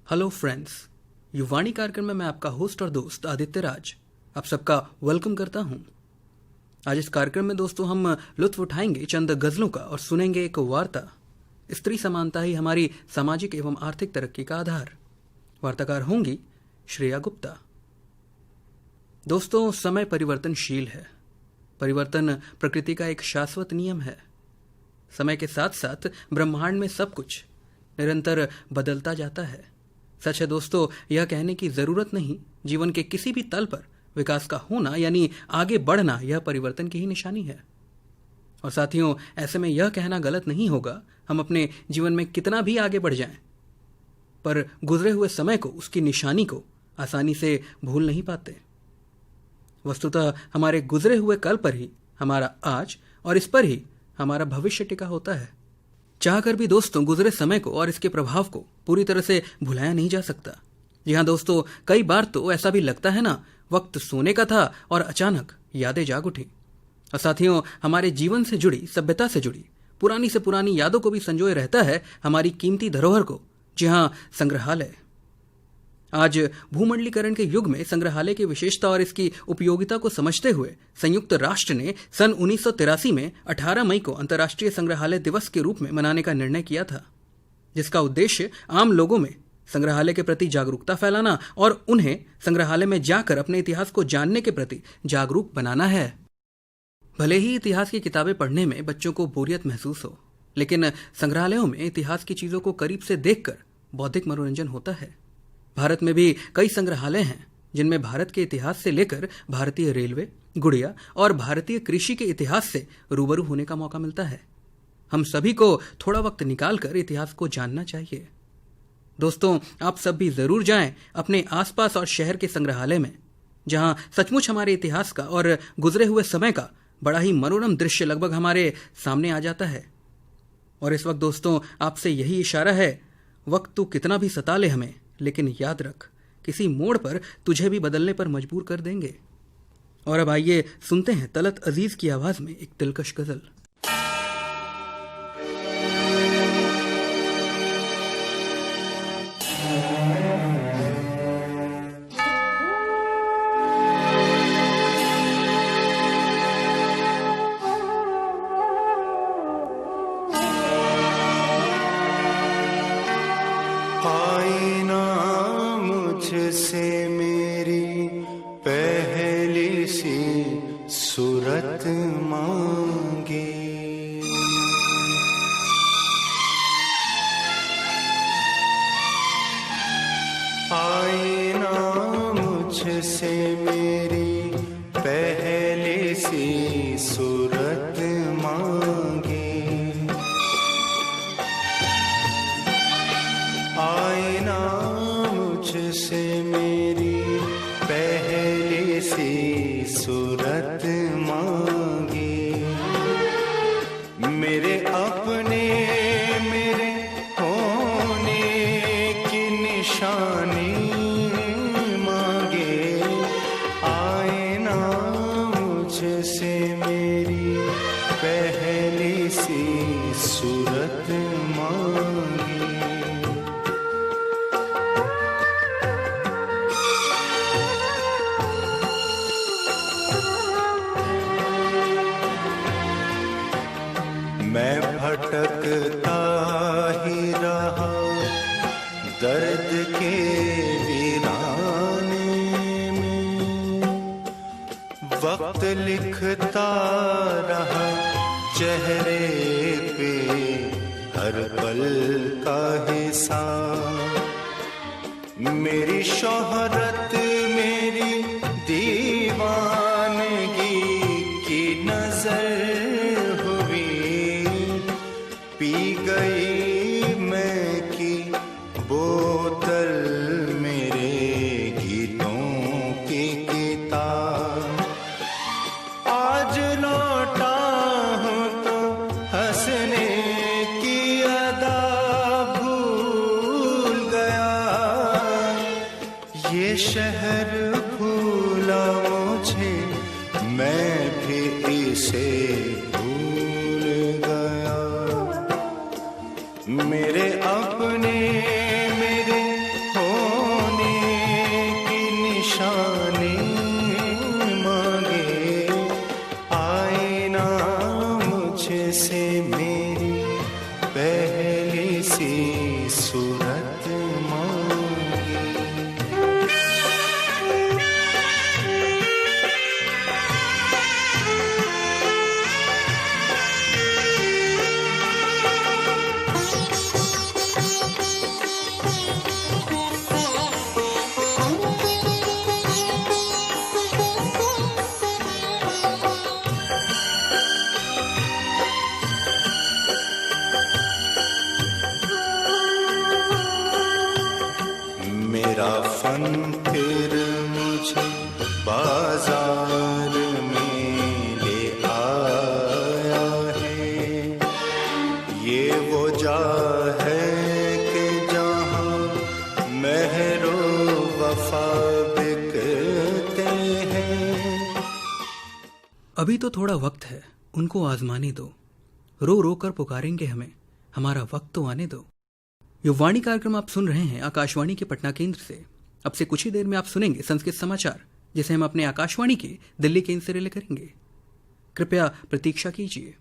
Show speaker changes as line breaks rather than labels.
Hello friends, युवाणी कार्यक्रम में मैं आपका होस्ट और दोस्त आदित्य राज आप सबका वेलकम करता हूं। आज इस कार्यक्रम में दोस्तों हम लुत्फ उठाएंगे चंद गजलों का और सुनेंगे एक वार्ता। स्त्री समानता ही हमारी सामाजिक एवं आर्थिक तरक्की का आधार। वार्ताकार होंगी श्रेया गुप्ता। दोस्तों, समय परिवर्तनशील है। परिवर्तन प्रकृति का एक शाश्वत नियम है। समय के साथ साथ ब्रह्मांड में सब कुछ निरंतर बदलता जाता है। सच है दोस्तों, यह कहने की जरूरत नहीं, जीवन के किसी भी तल पर विकास का होना यानी आगे बढ़ना यह परिवर्तन की ही निशानी है। और साथियों, ऐसे में यह कहना गलत नहीं होगा हम अपने जीवन में कितना भी आगे बढ़ जाएं, पर गुजरे हुए समय को, उसकी निशानी को आसानी से भूल नहीं पाते। वस्तुतः हमारे गुजरे हुए कल पर ही हमारा आज और इस पर ही हमारा भविष्य टिका होता है। चाहकर भी दोस्तों गुजरे समय को और इसके प्रभाव को पूरी तरह से भुलाया नहीं जा सकता। जी हाँ दोस्तों, कई बार तो ऐसा भी लगता है ना, वक्त सोने का था और अचानक यादें जाग उठी। और साथियों, हमारे जीवन से जुड़ी, सभ्यता से जुड़ी पुरानी से पुरानी यादों को भी संजोए रहता है हमारी कीमती धरोहर को। जी हाँ, संग्रहालय। आज भूमंडलीकरण के युग में संग्रहालय की विशेषता और इसकी उपयोगिता को समझते हुए संयुक्त राष्ट्र ने सन 1983 में 18 मई को अंतर्राष्ट्रीय संग्रहालय दिवस के रूप में मनाने का निर्णय किया था, जिसका उद्देश्य आम लोगों में संग्रहालय के प्रति जागरूकता फैलाना और उन्हें संग्रहालय में जाकर अपने इतिहास को जानने के प्रति जागरूक बनाना है। भले ही इतिहास की किताबें पढ़ने में बच्चों को बोरियत महसूस हो, लेकिन संग्रहालयों में इतिहास की चीजों को करीब से देखकर बौद्धिक मनोरंजन होता है। भारत में भी कई संग्रहालय हैं जिनमें भारत के इतिहास से लेकर भारतीय रेलवे, गुड़िया और भारतीय कृषि के इतिहास से रूबरू होने का मौका मिलता है। हम सभी को थोड़ा वक्त निकालकर इतिहास को जानना चाहिए। दोस्तों, आप सब भी जरूर जाएं अपने आसपास और शहर के संग्रहालय में, जहां सचमुच हमारे इतिहास का और गुजरे हुए समय का बड़ा ही मनोरम दृश्य लगभग हमारे सामने आ जाता है। और इस वक्त दोस्तों आपसे यही इशारा है, वक्त तू कितना भी सता ले हमें, लेकिन याद रख, किसी मोड़ पर तुझे भी बदलने पर मजबूर कर देंगे। और अब आइए सुनते हैं तलत अजीज की आवाज में एक दिलकश गजल।
से मेरी पहली सी सूरत मांगे, आईना मुझसे मेरी पहली सी सूरत मांगे, आईना मुझसे मेरी पहली सी सूरत मांगी, मेरे अपने मेरे होने की निशानी मांगे, आईना मुझसे मेरी पहली सी सूरत मांगी। मैं भटकता ही रहा दर्द के वीराने में, वक्त लिखता रहा चेहरे पे हर पल का हिसाब, मेरी शोहरत मेरी दीवानगी की नजर पी गई मैं की बोतल मेरे गीतों की किताब, आज लौटा हूँ तो हंसने की अदा भूल गया, ये शहर भूला मुझे, मैं भी इसे भूल गया, मेरे अपने मेरे पहली सी सूरत मांगी। मेरा फन फिर मुझे बाजार में ले आया है। ये वो जा है कि जहाँ महरो वफा बिकते हैं।
अभी तो थोड़ा वक्त है, उनको आजमाने दो। रो रो कर पुकारेंगे हमें, हमारा वक्त तो आने दो। युवाणी कार्यक्रम आप सुन रहे हैं आकाशवाणी के पटना केंद्र से। अब से कुछ ही देर में आप सुनेंगे संस्कृत समाचार, जिसे हम अपने आकाशवाणी के दिल्ली केंद्र से रिले करेंगे। कृपया प्रतीक्षा कीजिए।